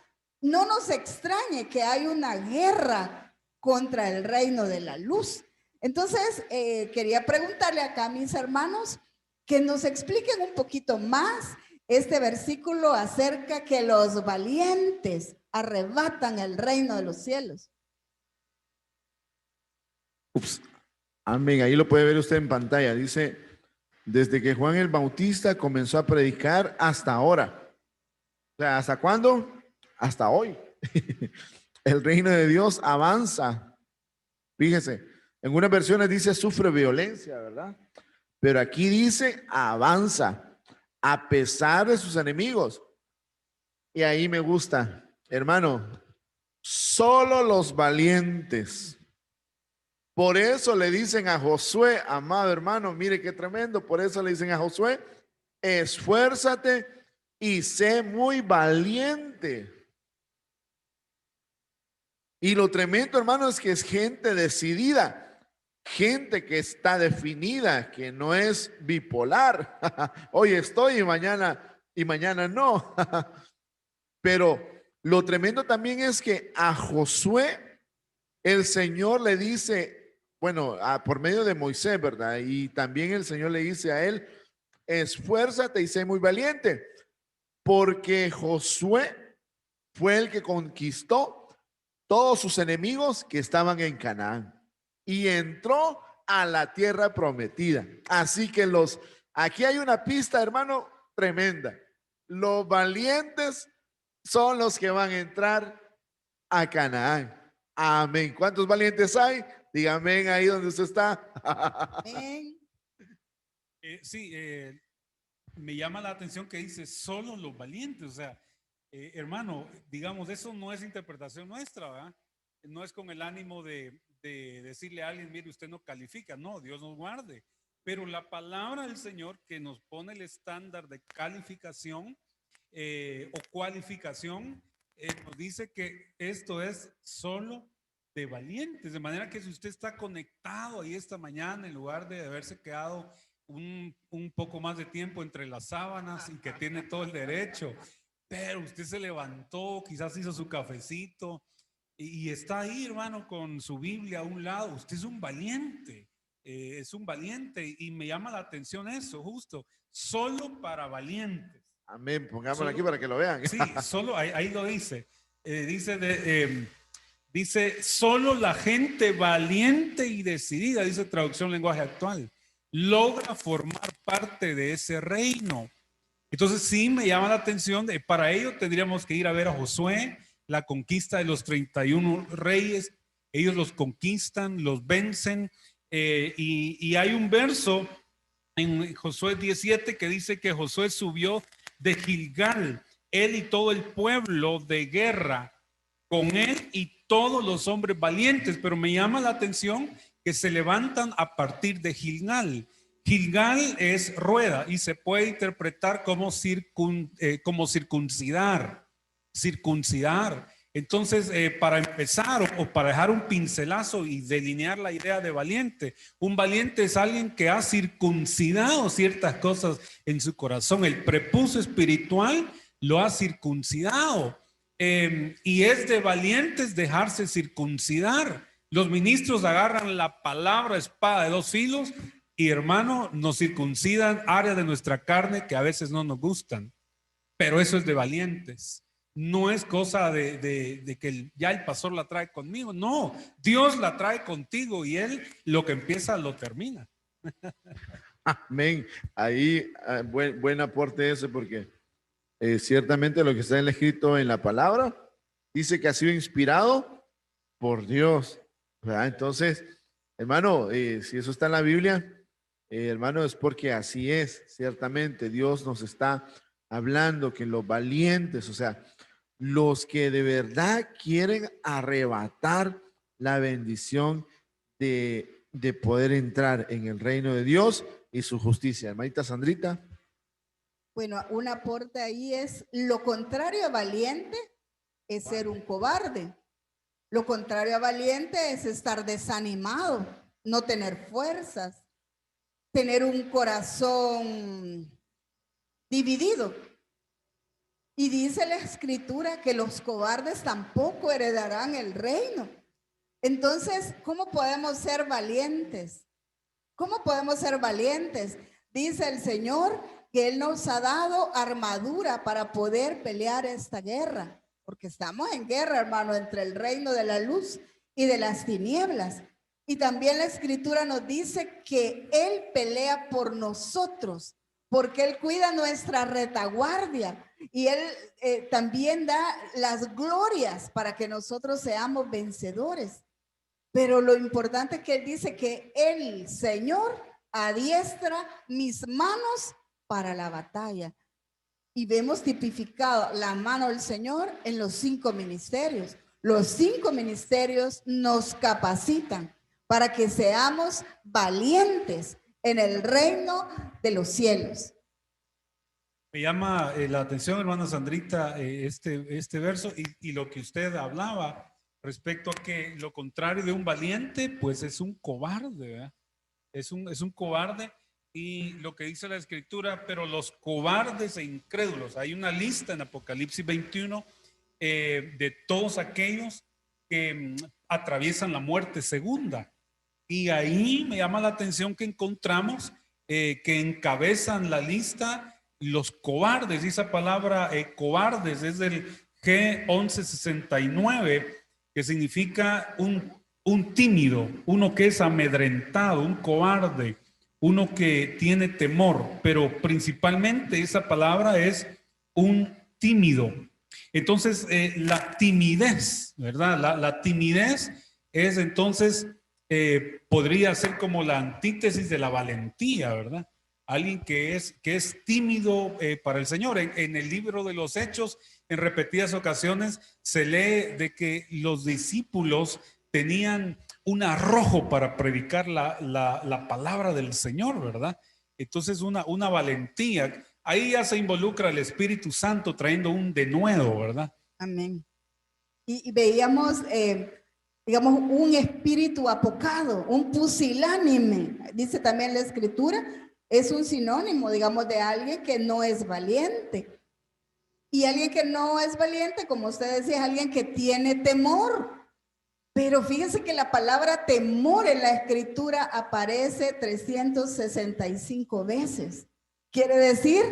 no nos extrañe que hay una guerra contra el reino de la luz. Entonces, quería preguntarle acá a mis hermanos que nos expliquen un poquito más este versículo acerca que los valientes arrebatan el reino de los cielos. Ups. Amén. Ahí lo puede ver usted en pantalla. Dice, desde que Juan el Bautista comenzó a predicar hasta ahora. O sea, ¿hasta cuándo? Hasta hoy. El reino de Dios avanza. Fíjese, en unas versiones dice sufre violencia, ¿verdad? Pero aquí dice avanza a pesar de sus enemigos. Y ahí me gusta, hermano, solo los valientes. Por eso le dicen a Josué, amado hermano, mire qué tremendo, por eso le dicen a Josué, esfuérzate y sé muy valiente. Y lo tremendo, hermano, es que es gente decidida, gente que está definida, que no es bipolar. Hoy estoy y mañana no. Pero lo tremendo también es que a Josué el Señor le dice, bueno, por medio de Moisés, ¿verdad? Y también el Señor le dice a él, esfuérzate y sé muy valiente, porque Josué fue el que conquistó todos sus enemigos que estaban en Canaán y entró a la tierra prometida. Así que aquí hay una pista, hermano, tremenda. Los valientes son los que van a entrar a Canaán. Amén. ¿Cuántos valientes hay? Dígame ahí donde usted está. Amén. Sí, me llama la atención que dice solo los valientes. O sea, hermano, digamos, eso no es interpretación nuestra, ¿verdad? No es con el ánimo de decirle a alguien, mire, usted no califica. No, Dios nos guarde. Pero la palabra del Señor que nos pone el estándar de calificación o cualificación, nos dice que esto es solo de valientes, de manera que si usted está conectado ahí esta mañana, en lugar de haberse quedado un poco más de tiempo entre las sábanas y que tiene todo el derecho, pero usted se levantó, quizás hizo su cafecito y está ahí, hermano, con su Biblia a un lado, usted es un valiente, y me llama la atención eso, justo, solo para valientes. Amén, pongámoslo aquí para que lo vean. Sí, solo ahí lo dice. Dice, solo la gente valiente y decidida, dice traducción lenguaje actual, logra formar parte de ese reino. Entonces sí me llama la atención, para ello tendríamos que ir a ver a Josué, la conquista de los 31 reyes. Ellos los conquistan, los vencen, y hay un verso en Josué 17 que dice que Josué subió de Gilgal, él y todo el pueblo de guerra, con él y todos los hombres valientes. Pero me llama la atención que se levantan a partir de Gilgal. Gilgal es rueda y se puede interpretar como circuncidar. Entonces, para empezar o para dejar un pincelazo y delinear la idea de valiente, un valiente es alguien que ha circuncidado ciertas cosas en su corazón. El prepucio espiritual lo ha circuncidado, y es de valientes dejarse circuncidar. Los ministros agarran la palabra espada de dos filos y, hermano, nos circuncidan áreas de nuestra carne que a veces no nos gustan, pero eso es de valientes. No es cosa de que ya el pastor la trae conmigo. No, Dios la trae contigo y Él lo que empieza lo termina. Amén. Ahí, buen aporte ese, porque ciertamente lo que está escrito en la palabra dice que ha sido inspirado por Dios, ¿verdad? Entonces, hermano, si eso está en la Biblia, hermano, es porque así es. Ciertamente Dios nos está hablando que los valientes, o sea, los que de verdad quieren arrebatar la bendición de poder entrar en el reino de Dios y su justicia. Hermanita Sandrita. Bueno, un aporte ahí es: lo contrario a valiente es ser un cobarde. Lo contrario a valiente es estar desanimado, no tener fuerzas, tener un corazón dividido. Y dice la escritura que los cobardes tampoco heredarán el reino. Entonces, ¿cómo podemos ser valientes? ¿Cómo podemos ser valientes? Dice el Señor que Él nos ha dado armadura para poder pelear esta guerra, porque estamos en guerra, hermano, entre el reino de la luz y de las tinieblas. Y también la escritura nos dice que Él pelea por nosotros, porque Él cuida nuestra retaguardia y Él también da las glorias para que nosotros seamos vencedores. Pero lo importante es que Él dice que el Señor adiestra mis manos para la batalla. Y vemos tipificado la mano del Señor en los 5 ministerios. Los 5 ministerios nos capacitan para que seamos valientes en el reino de los cielos. Me llama la atención, hermana Sandrita, este verso y lo que usted hablaba respecto a que lo contrario de un valiente, pues es un cobarde, ¿verdad? Es un cobarde. Y lo que dice la escritura, pero los cobardes e incrédulos, hay una lista en Apocalipsis 21 de todos aquellos que atraviesan la muerte segunda. Y ahí me llama la atención que encontramos que encabezan la lista los cobardes. Y esa palabra cobardes es del G1169, que significa un tímido, uno que es amedrentado, un cobarde, uno que tiene temor, pero principalmente esa palabra es un tímido. Entonces, la timidez, ¿verdad? La timidez es entonces, podría ser como la antítesis de la valentía, ¿verdad? Alguien que es tímido para el Señor. En el libro de los Hechos, en repetidas ocasiones, se lee de que los discípulos tenían un arrojo para predicar la palabra del Señor, ¿verdad? Entonces una valentía. Ahí ya se involucra el Espíritu Santo trayendo un denuedo, ¿verdad? Amén. Y veíamos, digamos, un espíritu apocado, un pusilánime. Dice también la escritura, es un sinónimo, digamos, de alguien que no es valiente. Y alguien que no es valiente, como usted decía, es alguien que tiene temor. Pero fíjense que la palabra temor en la escritura aparece 365 veces. Quiere decir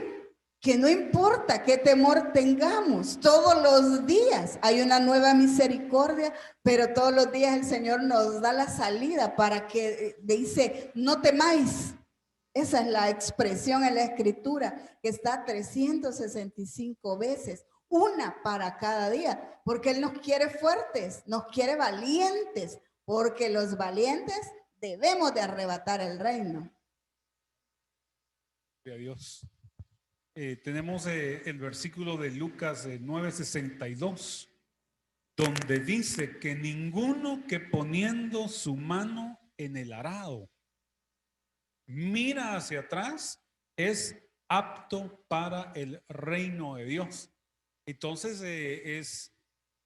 que no importa qué temor tengamos, todos los días hay una nueva misericordia, pero todos los días el Señor nos da la salida para que dice, no temáis. Esa es la expresión en la escritura que está 365 veces. una para cada día, porque Él nos quiere fuertes, nos quiere valientes, porque los valientes debemos de arrebatar el reino. Gloria a Dios. Tenemos el versículo de Lucas 9:62, donde dice que ninguno que poniendo su mano en el arado mira hacia atrás es apto para el reino de Dios. Entonces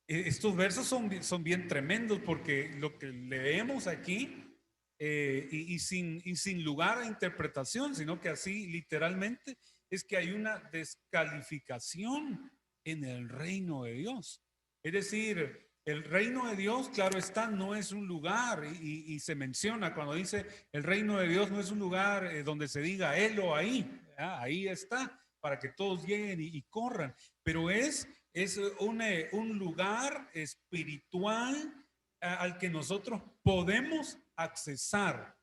estos versos son bien tremendos, porque lo que leemos aquí y sin lugar a interpretación, sino que así literalmente es que hay una descalificación en el reino de Dios. Es decir, el reino de Dios, claro está, no es un lugar, y se menciona cuando dice el reino de Dios no es un lugar donde se diga él o ahí, ahí está, para que todos lleguen y corran, pero es un lugar espiritual al que nosotros podemos accesar,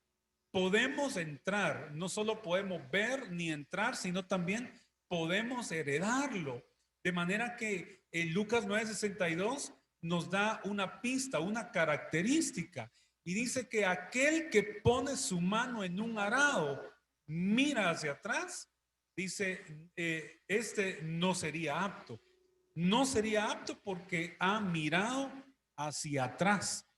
podemos entrar, no solo podemos ver ni entrar, sino también podemos heredarlo. De manera que en Lucas 9:62 nos da una pista, una característica, y dice que aquel que pone su mano en un arado, mira hacia atrás, dice, este no sería apto. No sería apto porque ha mirado hacia atrás.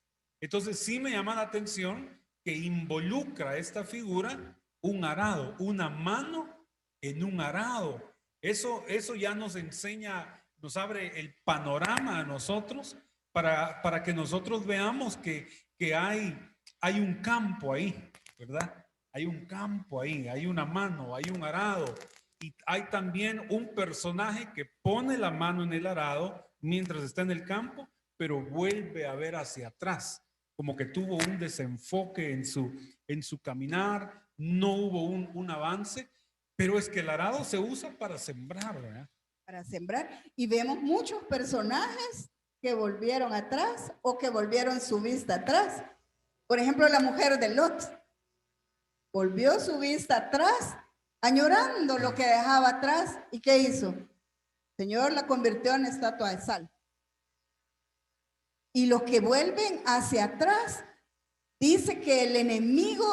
Entonces sí me llama la atención que involucra esta figura un arado, una mano en un arado. Eso ya nos enseña, nos abre el panorama a nosotros para que nosotros veamos que hay un campo ahí, ¿verdad? Hay un campo ahí, hay una mano, hay un arado, y hay también un personaje que pone la mano en el arado mientras está en el campo, pero vuelve a ver hacia atrás, como que tuvo un desenfoque en su caminar, no hubo un avance, pero es que el arado se usa para sembrar, ¿verdad? Para sembrar, y vemos muchos personajes que volvieron atrás o que volvieron su vista atrás. Por ejemplo, la mujer de Lot volvió su vista atrás, añorando lo que dejaba atrás. ¿Y qué hizo? El Señor la convirtió en estatua de sal. Y los que vuelven hacia atrás, dice que el enemigo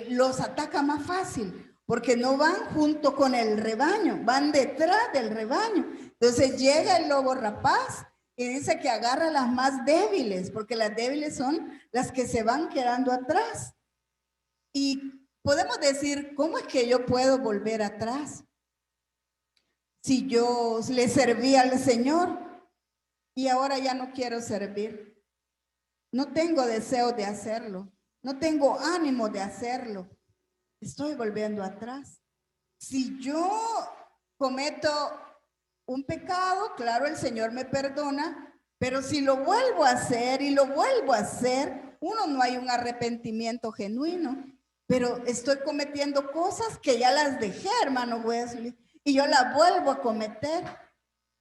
los ataca más fácil, porque no van junto con el rebaño, van detrás del rebaño. Entonces llega el lobo rapaz y dice que agarra a las más débiles, porque las débiles son las que se van quedando atrás. Y podemos decir, ¿cómo es que yo puedo volver atrás? Si yo le serví al Señor y ahora ya no quiero servir. No tengo deseo de hacerlo. No tengo ánimo de hacerlo. Estoy volviendo atrás. Si yo cometo un pecado, claro, el Señor me perdona, pero si lo vuelvo a hacer y lo vuelvo a hacer, no hay un arrepentimiento genuino. Pero estoy cometiendo cosas que ya las dejé, hermano Wesley, y yo las vuelvo a cometer.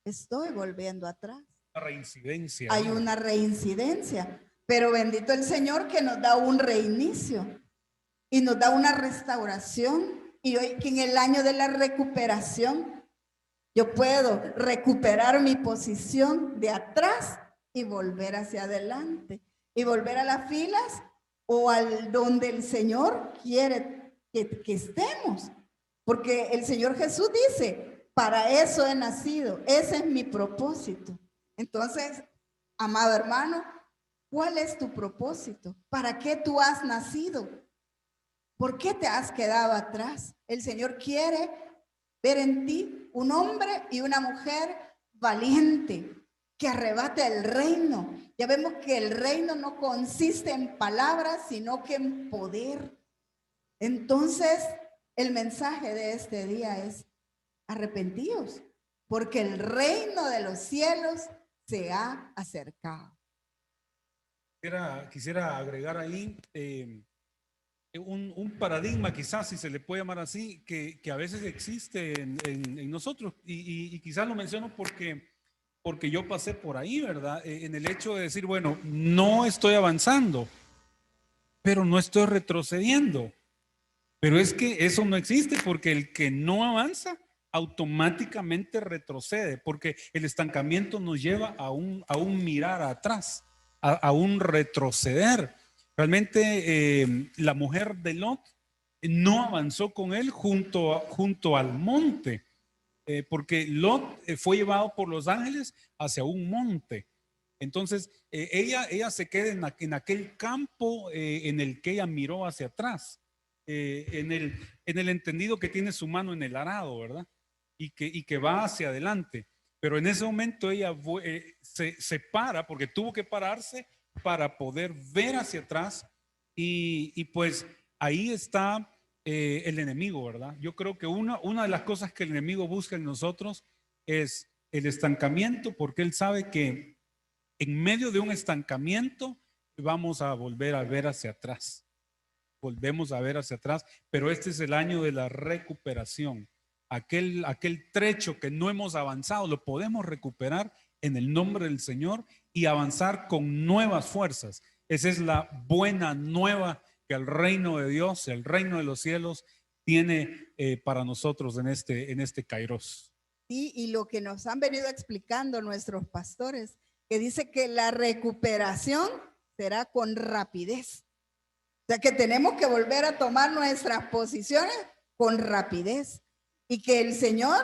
Estoy volviendo atrás. Una reincidencia. Hay una reincidencia, pero bendito el Señor que nos da un reinicio y nos da una restauración. Y hoy que en el año de la recuperación yo puedo recuperar mi posición de atrás y volver hacia adelante y volver a las filas o al donde el Señor quiere que estemos, porque el Señor Jesús dice, para eso he nacido, ese es mi propósito. Entonces, amado hermano, ¿cuál es tu propósito? ¿Para qué tú has nacido? ¿Por qué te has quedado atrás? El Señor quiere ver en ti un hombre y una mujer valiente que arrebate el reino. Ya vemos que el reino no consiste en palabras, sino que en poder. Entonces, el mensaje de este día es arrepentíos, porque el reino de los cielos se ha acercado. Quisiera agregar ahí un paradigma, quizás, si se le puede llamar así, que a veces existe en nosotros, y quizás lo menciono porque yo pasé por ahí, ¿verdad? En el hecho de decir, bueno, no estoy avanzando, pero no estoy retrocediendo. Pero es que eso no existe, porque el que no avanza, automáticamente retrocede, porque el estancamiento nos lleva a un mirar atrás, a un retroceder. Realmente la mujer de Lot no avanzó con él junto al monte, porque Lot fue llevado por los ángeles hacia un monte. Entonces, ella se queda en aquel campo en el que ella miró hacia atrás, en el entendido que tiene su mano en el arado, ¿verdad? Y que va hacia adelante. Pero en ese momento ella se para, porque tuvo que pararse para poder ver hacia atrás. Y pues ahí está el enemigo, ¿verdad? Yo creo que una de las cosas que el enemigo busca en nosotros es el estancamiento, porque él sabe que en medio de un estancamiento vamos a volver a ver hacia atrás. Volvemos a ver hacia atrás, pero este es el año de la recuperación. Aquel trecho que no hemos avanzado, lo podemos recuperar en el nombre del Señor y avanzar con nuevas fuerzas. Esa es la buena nueva que el reino de Dios, el reino de los cielos, tiene para nosotros en este Kairos. Sí, y lo que nos han venido explicando nuestros pastores, que dice que la recuperación será con rapidez. O sea que tenemos que volver a tomar nuestras posiciones con rapidez y que el Señor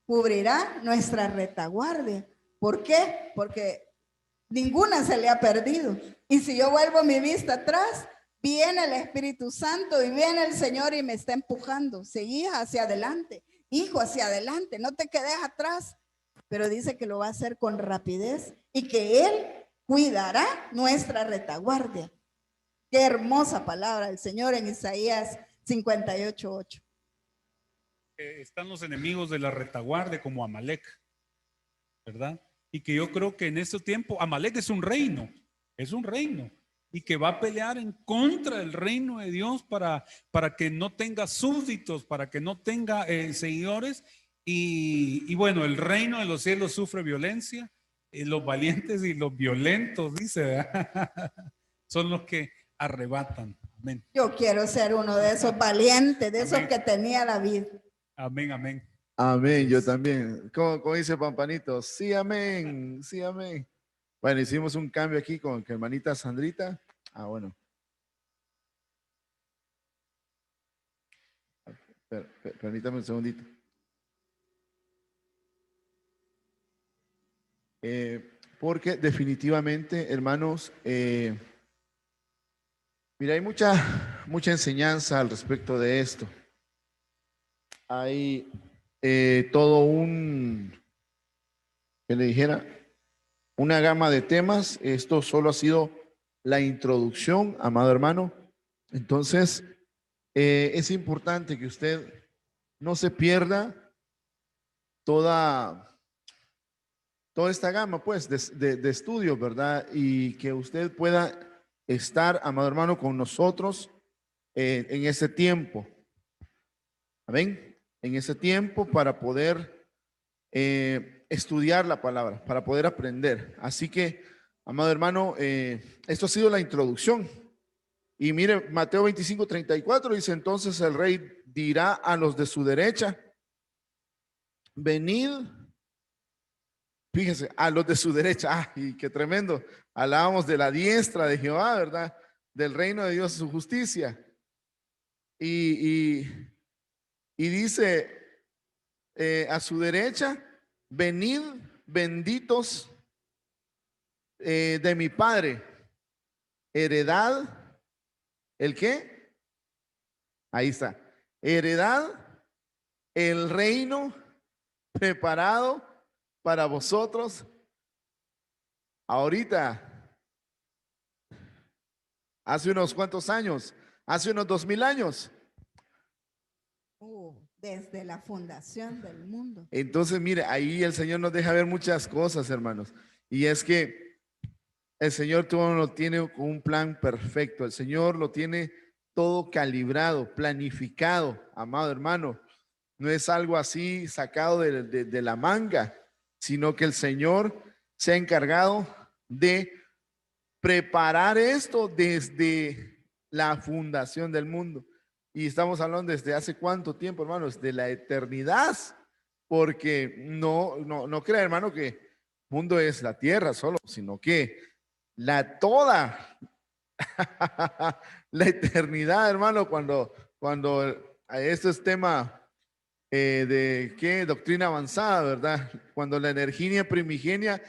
cubrirá nuestra retaguardia. ¿Por qué? Porque ninguna se le ha perdido. Y si yo vuelvo mi vista atrás, viene el Espíritu Santo y viene el Señor y me está empujando. Seguí hacia adelante, hijo, hacia adelante, no te quedes atrás. Pero dice que lo va a hacer con rapidez y que Él cuidará nuestra retaguardia. Qué hermosa palabra del Señor en Isaías 58:8. Están los enemigos de la retaguardia como Amalek, ¿verdad? Y que yo creo que en este tiempo Amalek es un reino, y que va a pelear en contra del reino de Dios para que no tenga súbditos, para que no tenga seguidores. Y bueno, el reino de los cielos sufre violencia, los valientes y los violentos, dice, ¿verdad? Son los que arrebatan. Amén. Yo quiero ser uno de esos valientes, de esos Amén. que tenía David. Amén, amén. Amén, yo también. ¿Cómo dice Pampanito? Sí, amén, sí, amén. Bueno, hicimos un cambio aquí con hermanita Sandrita. Bueno. Permítame un segundito. Porque definitivamente, hermanos, mira, hay mucha enseñanza al respecto de esto. Hay todo que le dijera, una gama de temas. Esto solo ha sido la introducción, amado hermano. Entonces, es importante que usted no se pierda toda esta gama, pues, de estudios, ¿verdad? Y que usted pueda estar, amado hermano, con nosotros en ese tiempo. Amén. En ese tiempo para poder estudiar la palabra, para poder aprender. Así que, amado hermano, esto ha sido la introducción. Y mire, Mateo 25:34 dice: entonces el rey dirá a los de su derecha, venid. Fíjense, a los de su derecha. ¡Ay, qué tremendo! Hablábamos de la diestra de Jehová, ¿verdad? Del reino de Dios, su justicia. Y dice a su derecha, venid benditos de mi Padre, heredad. ¿El qué? Ahí está. Heredad, el reino preparado para vosotros ahorita, hace unos cuantos años, hace unos 2000 años. Desde la fundación del mundo. Entonces, mire, ahí el Señor nos deja ver muchas cosas, hermanos. Y es que el Señor todo lo tiene con un plan perfecto. El Señor lo tiene todo calibrado, planificado, amado hermano. No es algo así sacado de la manga, sino que el Señor se ha encargado de preparar esto desde la fundación del mundo. Y estamos hablando desde hace cuánto tiempo, hermanos, de la eternidad, porque no crea, hermano, que el mundo es la tierra solo, sino que toda la eternidad, hermano, cuando esto es tema de qué doctrina avanzada, ¿verdad? Cuando la energía primigenia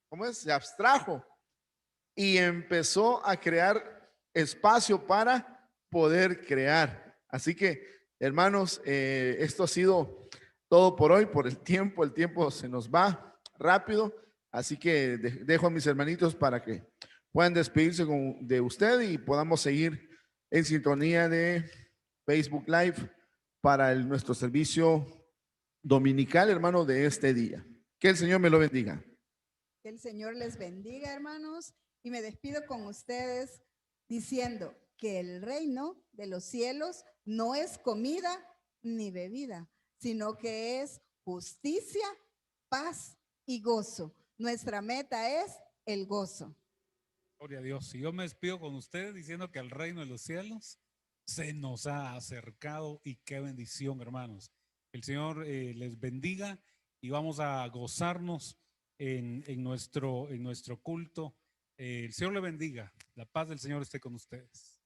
¿cómo es? Se abstrajo y empezó a crear espacio para poder crear. Así que, hermanos, esto ha sido todo por hoy, por el tiempo se nos va rápido, así que dejo a mis hermanitos para que puedan despedirse de usted y podamos seguir en sintonía de Facebook Live para nuestro servicio dominical, hermano, de este día. Que el Señor me lo bendiga. Que el Señor les bendiga, hermanos, y me despido con ustedes diciendo que el reino de los cielos no es comida ni bebida, sino que es justicia, paz y gozo. Nuestra meta es el gozo. Gloria a Dios. Y yo me despido con ustedes diciendo que el reino de los cielos se nos ha acercado y qué bendición, hermanos. El Señor les bendiga y vamos a gozarnos en nuestro culto. El Señor le bendiga. La paz del Señor esté con ustedes.